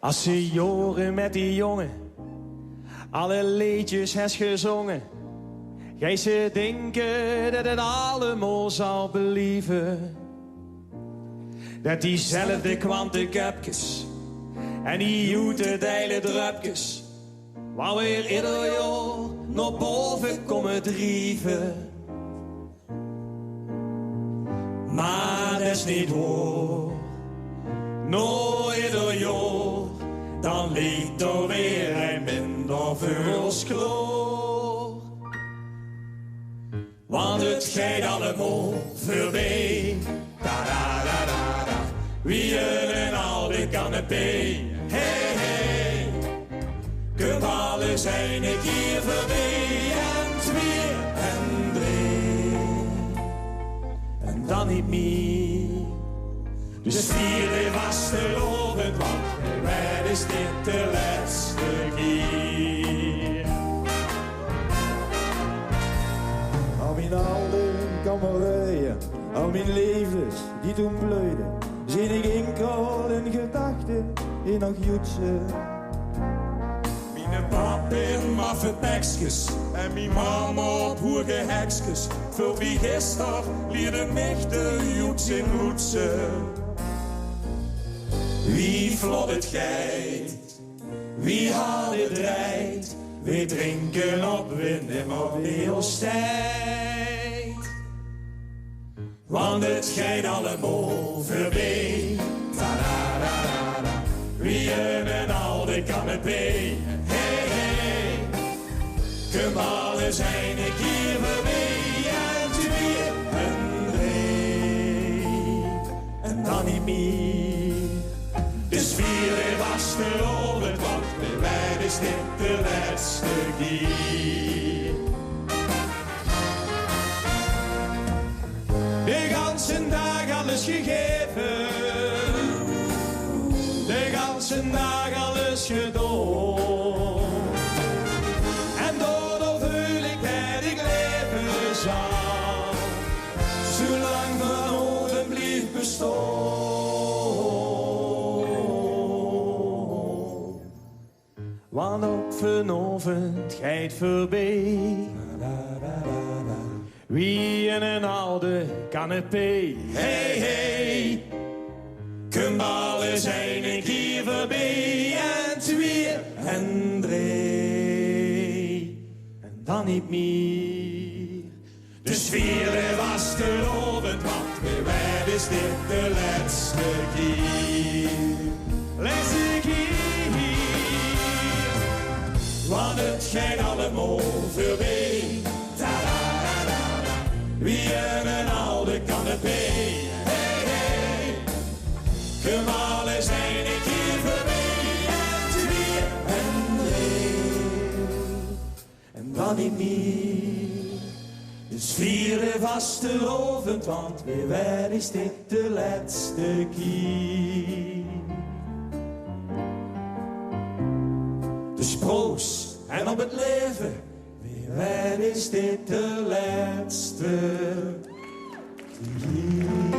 Als ze joren met die jongen, alle liedjes has gezongen, gij ze denken dat het allemaal zal believen. Dat diezelfde kwantenkapjes en die joete deile drupjes, waar weer ieder jaar naar boven komen drieven. Maar dat is niet waar, nooit ieder jaar, dan ligt er weer een minder vuurs kloor. Want het gaat allemaal voorbij, da da da da da, wie en al de canapé. Hey hey, kom alle zijn een keer voorbij en twee en drie en dan niet meer. Dus vierde was de lovend, want wij is dit de laatste keer. Al mijn oude kamerijen, al mijn levens die toen bloeiden, zie ik enkel in gedachten in nog joetsen. Mijn pap in maffe pekjes en mijn mama op hoege hekjes, voor wie gisteren leerde mich de joets in roetsen. Wie vlot het geit, wie haalt het rijdt, wie drinken op wind en op weerstijd. Want het geit allemaal voorbij, ta-da-da-da-da, wie en al de canapé. Hey, hey, kom alle zijn een keer voorbij en twee en drie en dan niet meer. Dus vierde was de lovend, want bij mij is dit de laatste keer. De ganse dag alles gegeven, de ganse dag alles gedaan. En daardoor voel ik dat ik leven zal, zolang van ogen blijft bestaan. Want op vanavond gaat voorbij, wie in een oude canapé. Hey, hey, kom alle zijn een keer voorbij en twee en drie En dan niet meer. Dus vierde was de lovend, want bij mij is dit de laatste keer. Laatste keer. Want het gaat allemaal voorbij, ta-da-da-da-da, wie en al de canapé. Hey, hey, kom alle zijn een keer voorbij en twee en drie en dan niet meer. Dus vierde was de lovend, want bij mij is dit de laatste keer. Dus proost en op het leven, wie wij is dit de laatste keer.